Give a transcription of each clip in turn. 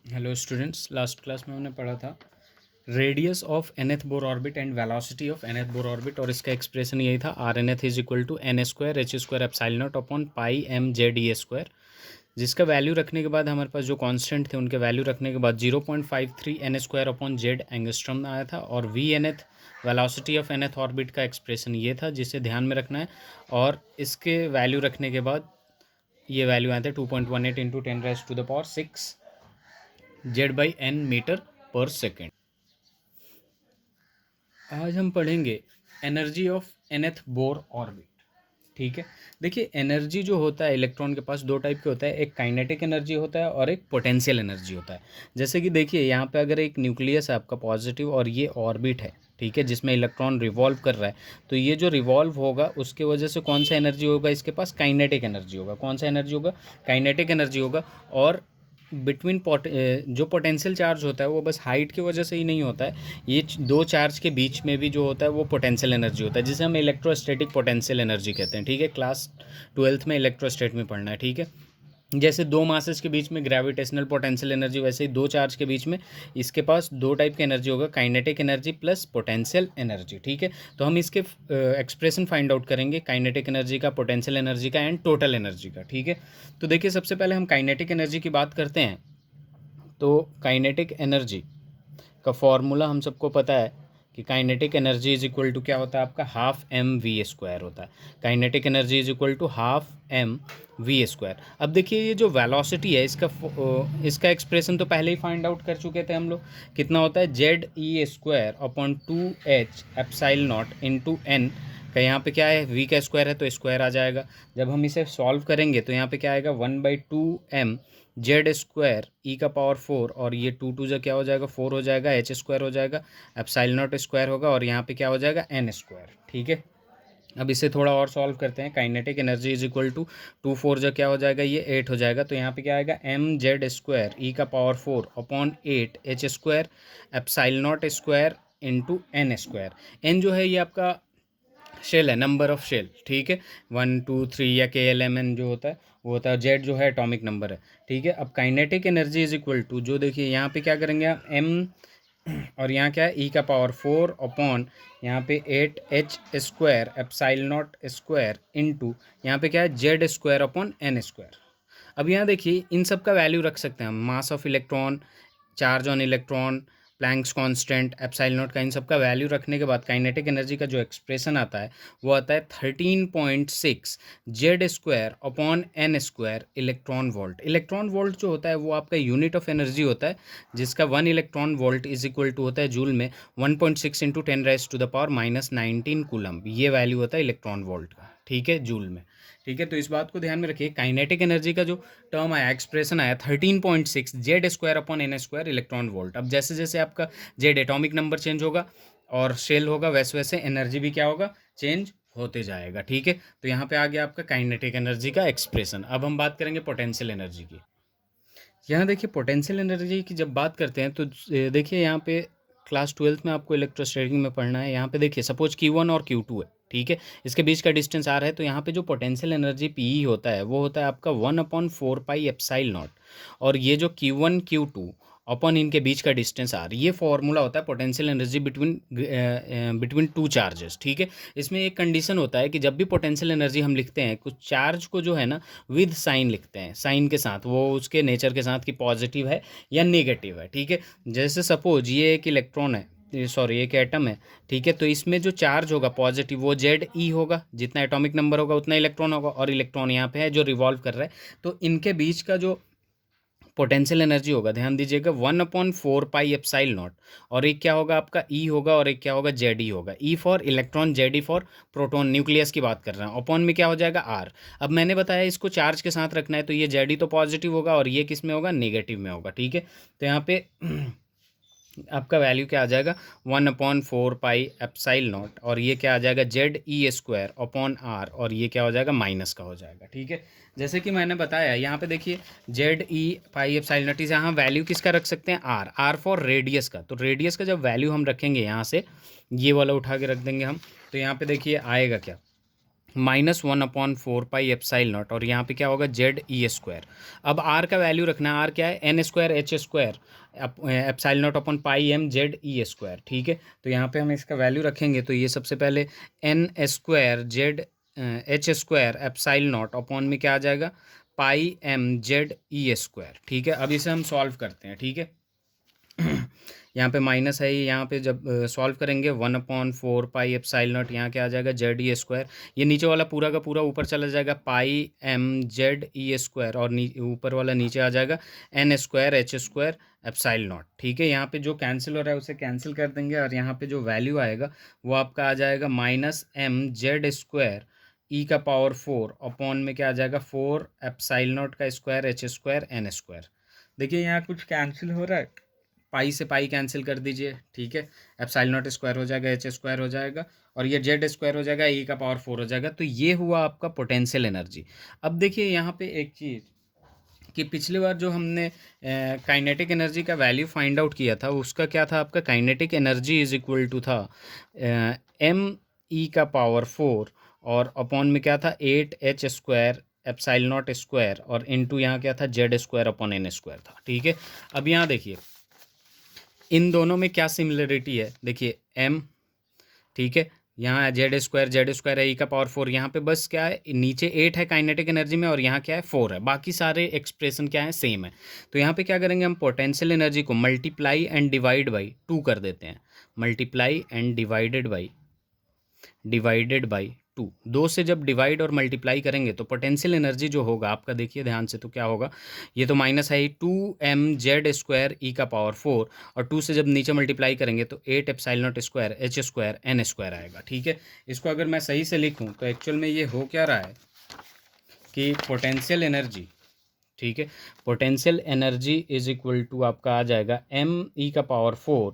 Hello students, last class में हमने पढ़ा था radius of nth Bohr orbit and velocity of nth Bohr orbit, और इसका एक्सप्रेशन यही था r n th is equal to n square H square epsilon naught upon pi M Z E square, जिसका value रखने के बाद हमारे पास जो कांस्टेंट थे उनके वैल्यू रखने के बाद 0.53 n square upon Z angstrom आया था, और v n th velocity of nth orbit का एक्सप्रेशन ये था जिसे ध्यान में रखना है। और इसके वैल्यू रखने के बाद ये वैल्यू आए थे 2.18 into 10⁻⁶ Z by n metre पर सेकेंड। आज हम पढ़ेंगे energy of nth Bohr orbit. ठीक है, देखिए एनर्जी जो होता है इलेक्ट्रॉन के पास दो टाइप के होता है, एक काइनेटिक एनर्जी होता है और एक पोटेंशियल एनर्जी होता है। जैसे कि देखिए यहाँ पे अगर एक न्यूक्लियस है आपका पॉजिटिव और ये ऑर्बिट है, ठीक है, जिसमें इलेक्ट्रॉन रिवॉल्व कर रहा है, तो ये जो रिवॉल्व होगा उसके वजह से कौन सा एनर्जी होगा, इसके पास काइनेटिक एनर्जी होगा। कौन सा एनर्जी होगा? काइनेटिक एनर्जी होगा। और बिटवीन जो पोटेंशियल चार्ज होता है वो बस हाइट की वजह से ही नहीं होता है, ये दो चार्ज के बीच में भी जो होता है वो पोटेंशियल एनर्जी होता है, जिसे हम इलेक्ट्रोस्टैटिक पोटेंशियल एनर्जी कहते हैं। ठीक है, क्लास 12th में इलेक्ट्रोस्टैट में पढ़ना है। ठीक है, जैसे दो मासेस के बीच में ग्रेविटेशनल पोटेंशियल एनर्जी, वैसे ही दो चार्ज के बीच में इसके पास दो टाइप की एनर्जी होगा, kinetic energy plus potential energy. ठीक है, तो हम इसके एक्सप्रेशन फाइंड आउट करेंगे, काइनेटिक एनर्जी का, पोटेंशियल एनर्जी का एंड टोटल एनर्जी का। ठीक है, तो देखिए सबसे पहले हम काइनेटिक एनर्जी की बात करते हैं। तो काइनेटिक एनर्जी का फॉर्मूला हम सबको पता है कि kinetic energy is equal to क्या होता है आपका, हाफ एम वी स्क्वायर होता है। Kinetic energy is equal to half m v square. अब देखिए ये जो वेलोसिटी है इसका एक्सप्रेशन तो पहले ही फाइंड आउट कर चुके थे हम लोग। कितना होता है? जेड ई square upon 2h epsilon nought into N का, यहाँ पे क्या है, वी का स्क्वायर है तो स्क्वायर आ जाएगा। जब हम इसे सॉल्व करेंगे तो यहाँ पे क्या आएगा, 1/2m जेड स्क्वायर ई का पावर 4, और ये 2 जो क्या हो जाएगा, 4 हो जाएगा, एच स्क्वायर हो जाएगा, एप्साइल नॉट स्क्वायर होगा, और यहाँ पे क्या हो जाएगा, एन स्क्वायर। ठीक है, अब इसे थोड़ा और सॉल्व करते हैं। Kinetic energy is equal to 2 4 जो क्या हो जाएगा, ये 8 हो जाएगा, तो यहाँ पे क्या आएगा, एम जेड स्क्वायर ई का power 4 upon 8 h square epsilon naught square into n square. N जो है ये आपका शेल है, नंबर ऑफ शेल। ठीक है, 1 2 3 या KLMN जो होता है वो होता है। जेड जो है एटॉमिक नंबर है। ठीक है, अब kinetic energy is equal to, जो देखिए यहाँ पे क्या करेंगे आप, एम और यहाँ क्या है, ई का पावर 4 अपॉन यहाँ पे 8h square epsilon naught square into यहाँ पे क्या है, Z square upon n square. अब यहाँ देखिए इन सब का वैल्यू रख सकते हैं हम, mass of electron, charge on electron, Planck's constant, epsilon not का, इन सब का वैल्यू रखने के बाद काइनेटिक एनर्जी का जो एक्सप्रेशन आता है वो आता है 13.6 Z square upon n square electron volt. Electron volt जो होता है वो आपका यूनिट ऑफ एनर्जी होता है, जिसका 1 electron volt is equal to होता है जूल में 1.6 इंटू 10⁻⁻⁻⁻⁻⁰ कूलम। ये वैल्यू होता है इलेक्ट्रॉन वोल्ट का। ठीक है, जूल में। ठीक है, तो इस बात को ध्यान में रखिए, काइनेटिक एनर्जी का जो टर्म आया, एक्सप्रेशन आया 13.6 Z square upon n square electron volt. अब जैसे जैसे आपका जेड एटॉमिक नंबर चेंज होगा और शेल होगा, वैसे वैसे एनर्जी भी क्या होगा, चेंज होते जाएगा। ठीक है, तो यहाँ पे आ गया आपका काइनेटिक एनर्जी का एक्सप्रेशन। अब हम बात करेंगे पोटेंशियल एनर्जी की। यहाँ देखिए पोटेंशियल एनर्जी की जब बात करते हैं तो देखिए यहाँ पे क्लास 12th में आपको इलेक्ट्रोस्टैटिक में पढ़ना है। यहाँ पे देखिए सपोज Q1 और Q2 है, ठीक है, इसके बीच का डिस्टेंस R है, तो यहाँ पे जो पोटेंशियल एनर्जी PE होता है वो होता है आपका 1/4 पाई एप्साइल नॉट, और ये जो Q1 Q2 अपन इनके बीच का डिस्टेंस R, ये फॉर्मूला होता है potential energy between two charges. ठीक है, इसमें एक कंडीशन होता है कि जब भी पोटेंशियल एनर्जी हम लिखते हैं, कुछ चार्ज को जो है ना विद साइन लिखते हैं, साइन के साथ, वो उसके नेचर के साथ कि पॉजिटिव है या नेगेटिव है। ठीक है, जैसे सपोज ये एक इलेक्ट्रॉन है, सॉरी एक एटम है। ठीक है, तो इसमें जो चार्ज होगा पॉजिटिव वो जेड ई होगा, जितना एटॉमिक नंबर होगा उतना इलेक्ट्रॉन होगा, और इलेक्ट्रॉन यहाँ पे है जो रिवॉल्व कर रहा है, तो इनके बीच का जो पोटेंशियल एनर्जी होगा, ध्यान दीजिएगा, 1/4 पाई एप्साइल नॉट, और एक क्या होगा आपका ई होगा, और एक क्या होगा, जेड ई होगा। E for electron, Z E for proton, nucleus की बात कर रहे हैं। अपॉन में क्या हो जाएगा, आर। अब मैंने बताया इसको चार्ज के साथ रखना है, तो ये जेड ई तो पॉजिटिव होगा और ये किस में होगा, नेगेटिव में होगा। ठीक है, तो यहाँ पे आपका वैल्यू क्या आ जाएगा, 1/4 पाई एप्साइल नॉट, और ये क्या आ जाएगा, जेड ई स्क्वायर अपॉन आर, और ये क्या हो जाएगा, माइनस का हो जाएगा। ठीक है, जैसे कि मैंने बताया यहाँ पे देखिए Z E pi epsilon not, यहाँ वैल्यू किसका रख सकते हैं, आर। आर फॉर रेडियस का, तो रेडियस का जब वैल्यू हम रखेंगे यहाँ से, ये वाला उठा के रख देंगे हम, तो यहाँ पे देखिए आएगा क्या, -1/4 पाई एप्साइल नॉट, और यहाँ पे क्या होगा जेड ई स्क्वायर। अब आर का वैल्यू रखना है, आर क्या है, N square H square epsilon not upon pi M Z E square, ठीक है। तो यहाँ पे हम इसका वैल्यू रखेंगे, तो ये सबसे पहले n square Z h square epsilon not upon में क्या आ जाएगा, पाई एम जेड ई स्क्वायर, ठीक है। अब इसे हम सॉल्व करते हैं, ठीक है। यहाँ पे माइनस है, यहाँ पे जब सॉल्व करेंगे 1/4 पाई एप्साइल नॉट, यहाँ क्या आ जाएगा जेड ई स्क्वायर, ये नीचे वाला पूरा का पूरा ऊपर चला जाएगा पाई एम जेड ई स्क्वायर, और ऊपर वाला नीचे आ जाएगा n square H square epsilon naught, ठीक है। यहाँ पे जो कैंसिल हो रहा है उसे कैंसिल कर देंगे, और यहाँ पे जो वैल्यू आएगा वो आपका आ जाएगा -m/z² e⁴ अपॉन में क्या आ जाएगा 4 एप्साइल नॉट का square H square n square. देखिए यहाँ कुछ कैंसिल हो रहा है, पाई से पाई कैंसिल कर दीजिए, ठीक है। एप्साइल नॉट स्क्वायर हो जाएगा, एच स्क्वायर हो जाएगा, और ये जेड स्क्वायर हो जाएगा, e⁴ हो जाएगा। तो ये हुआ आपका पोटेंशियल एनर्जी। अब देखिए यहाँ पे एक चीज़ कि पिछली बार जो हमने काइनेटिक एनर्जी का वैल्यू फाइंड आउट किया था, उसका क्या था, आपका kinetic energy is equal to था m e⁴ और अपॉन में क्या था 8h square epsilon naught square, और इनटू यहाँ क्या था Z square upon n square था, ठीक है। अब यहाँ देखिए इन दोनों में क्या सिमिलरिटी है, देखिए m, ठीक है, यहाँ जेड स्क्वायर है e⁴, यहाँ पे बस क्या है, नीचे 8 है काइनेटिक एनर्जी में, और यहाँ क्या है 4 है, बाकी सारे एक्सप्रेशन क्या है सेम है। तो यहाँ पे क्या करेंगे हम, पोटेंशियल एनर्जी को मल्टीप्लाई एंड डिवाइड बाई 2 कर देते हैं, मल्टीप्लाई एंड डिवाइडेड बाई 2, 2 से जब डिवाइड और मल्टीप्लाई करेंगे तो पोटेंशियल एनर्जी जो होगा आपका, देखिए ध्यान से, तो क्या होगा, ये तो माइनस है ही, 2mz² e⁴, और 2 से जब नीचे मल्टीप्लाई करेंगे तो 8 epsilon naught square H square n square आएगा, ठीक है। इसको अगर मैं सही से लिखूँ तो एक्चुअल में ये हो क्या रहा है कि पोटेंशियल एनर्जी, ठीक है, potential energy is equal to आपका आ जाएगा m⁴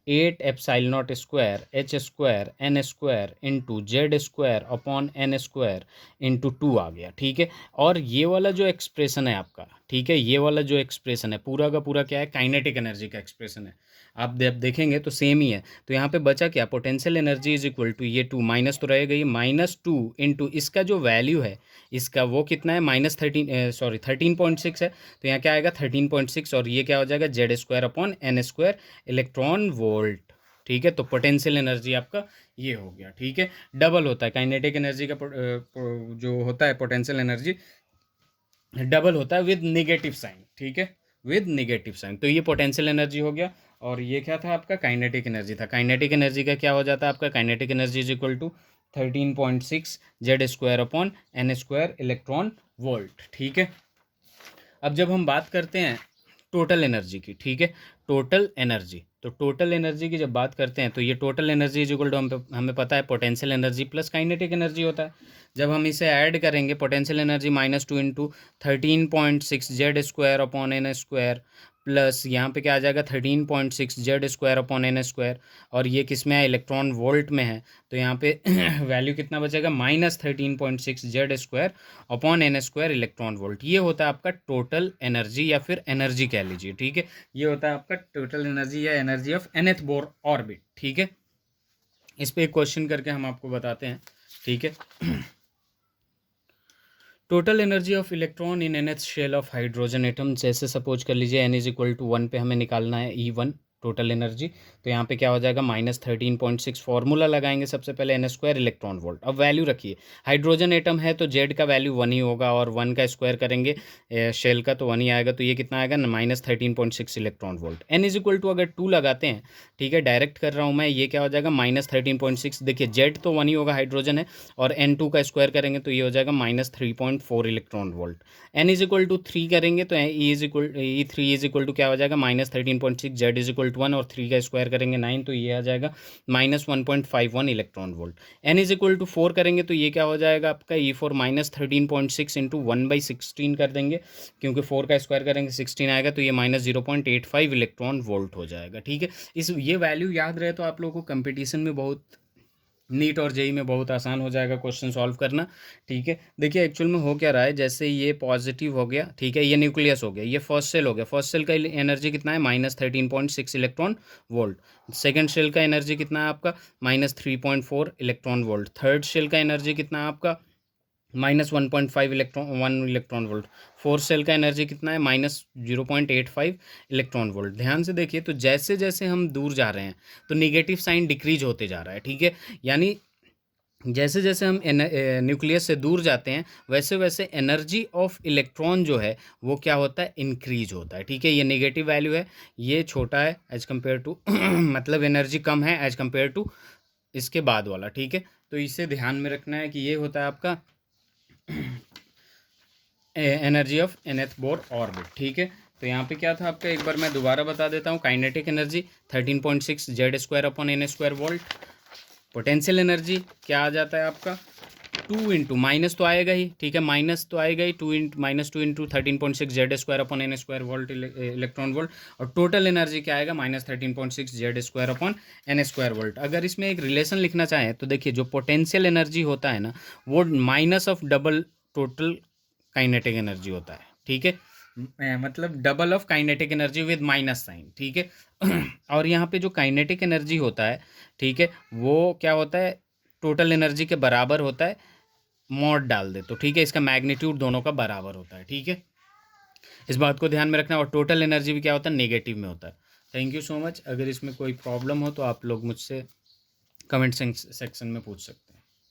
8 epsilon naught square H square n square into Z square upon n square into 2 आ गया, ठीक है। और ये वाला जो एक्सप्रेशन है आपका, ठीक है, ये वाला जो एक्सप्रेशन है पूरा का पूरा क्या है, काइनेटिक एनर्जी का एक्सप्रेशन है। आप जब देखेंगे तो सेम ही है। तो यहाँ पे बचा क्या, potential energy is equal to ये 2 माइनस तो रहेगा, ये -2 इंटू इसका जो वैल्यू है इसका वो कितना है, -13.6 है। तो यहाँ क्या आएगा 13.6, और ये क्या हो जाएगा Z square upon n square electron volt, ठीक है। तो पोटेंशियल एनर्जी आपका ये हो गया, ठीक है। डबल होता है काइनेटिक एनर्जी का जो होता है पोटेंशियल एनर्जी डबल होता है विद नेगेटिव साइन, ठीक है, विद नेगेटिव साइन। तो ये पोटेंशियल एनर्जी हो गया, और ये क्या था आपका काइनेटिक एनर्जी था। काइनेटिक एनर्जी का क्या हो जाता है आपका, kinetic energy is equal to 13.6 Z square upon n square electron volt, ठीक है। अब जब हम बात करते हैं टोटल एनर्जी की, ठीक है, टोटल एनर्जी, तो टोटल एनर्जी की जब बात करते हैं तो ये total energy is equal to हमें पता है potential energy plus kinetic energy होता है। जब हम इसे ऐड करेंगे potential energy -2 into 13.6 Z square upon n square plus यहाँ पे क्या आ जाएगा 13.6 Z square upon n square, और ये किस में है, इलेक्ट्रॉन वोल्ट में है। तो यहाँ पे वैल्यू कितना बचेगा, -13.6 Z square upon n square electron volt. ये होता है आपका टोटल एनर्जी, या फिर एनर्जी कह लीजिए, ठीक है। ये होता है आपका टोटल एनर्जी या energy of nth Bohr orbit, ठीक है। इस पे एक क्वेश्चन करके हम आपको बताते हैं, ठीक है। Total energy of electron in nth shell of hydrogen atom, जैसे सपोज कर लीजिए n इज इक्वल टू 1 पे हमें निकालना है E1 टोटल एनर्जी। तो यहाँ पे क्या हो जाएगा -13.6, फॉर्मूला लगाएंगे सबसे पहले एन स्क्वायर इलेक्ट्रॉन वोल्ट। अब वैल्यू रखिए, हाइड्रोजन एटम है तो जेड का वैल्यू 1 ही होगा, और 1 का स्क्वायर करेंगे शेल का तो 1 ही आएगा। तो ये कितना आएगा -13.6 electron volt. N is equal to अगर 2 लगाते हैं, ठीक है, डायरेक्ट कर रहा हूँ मैं, ये क्या हो जाएगा -13.6, देखिए जेड तो 1 ही होगा, हाइड्रोजन है, और N2 का स्क्वायर करेंगे तो ये हो जाएगा -3.4 electron volt. N is equal to 3 करेंगे तो E3 इज इक्वल टू क्या हो जाएगा -13.6, जेड इज इक्वल टू 1, और 3 का स्क्वायर करेंगे 9, तो ये आ जाएगा -1.51 electron volt. N is equal to 4 करेंगे तो ये क्या हो जाएगा आपका E4 -13.6 इंटू 1/16 कर देंगे, क्योंकि 4 का स्क्वायर करेंगे 16 आएगा, तो ये -0.85 इलेक्ट्रॉन वोल्ट हो जाएगा, ठीक है। ये वैल्यू याद रहे तो आप लोगों को कंपटीशन में बहुत, नीट और जेई में बहुत आसान हो जाएगा क्वेश्चन सॉल्व करना, ठीक है। देखिए एक्चुअल में हो क्या रहा है, जैसे ये पॉजिटिव हो गया, ठीक है, ये न्यूक्लियस हो गया, ये फर्स्ट सेल हो गया, फर्स्ट सेल का एनर्जी कितना है -13.6 इलेक्ट्रॉन वोल्ट। सेकंड सेल का एनर्जी कितना है आपका -3.4 इलेक्ट्रॉन वोल्ट। थर्ड सेल का एनर्जी कितना है आपका -1.5 electron 1 electron volt. Fourth shell का एनर्जी कितना है? -0.85 इलेक्ट्रॉन वोल्ट। ध्यान से देखिए, तो जैसे जैसे हम दूर जा रहे हैं तो निगेटिव साइन डिक्रीज होते जा रहा है, ठीक है। यानी जैसे जैसे हम न्यूक्लियस से दूर जाते हैं वैसे वैसे एनर्जी ऑफ इलेक्ट्रॉन जो है वो क्या होता है? इंक्रीज होता है, ठीक है। ये नेगेटिव वैल्यू है, ये छोटा है एज कम्पेयर टू मतलब एनर्जी कम है एज कम्पेयर टू इसके बाद वाला, ठीक है। तो इसे ध्यान में रखना है कि ये होता है आपका energy of nth Bohr orbit, ठीक है। तो यहाँ पे क्या था आपका, एक बार मैं दोबारा बता देता हूँ। Kinetic energy 13.6 Z square upon n square volt. Potential energy क्या आ जाता है आपका? 2 इंटू माइनस तो आएगा ही, ठीक है, माइनस तो आएगा ही, -2 into 13.6 Z square upon n square volt electron volt. और टोटल एनर्जी क्या आएगा? -13.6 Z square upon n square volt. अगर इसमें एक रिलेशन लिखना चाहें तो देखिए, जो पोटेंशियल एनर्जी होता है ना, वो minus of double total kinetic energy होता है, ठीक है। मतलब double of kinetic energy with minus sign, ठीक है। और यहाँ पे जो काइनेटिक एनर्जी होता है, ठीक है, वो क्या होता है? टोटल एनर्जी के बराबर होता है। मॉड डाल दे तो ठीक है, इसका मैग्नीट्यूड दोनों का बराबर होता है, ठीक है। इस बात को ध्यान में रखना। और टोटल एनर्जी भी क्या होता है? नेगेटिव में होता है। Thank you so much. अगर इसमें कोई प्रॉब्लम हो तो आप लोग मुझसे कमेंट सेक्शन में पूछ सकते हैं।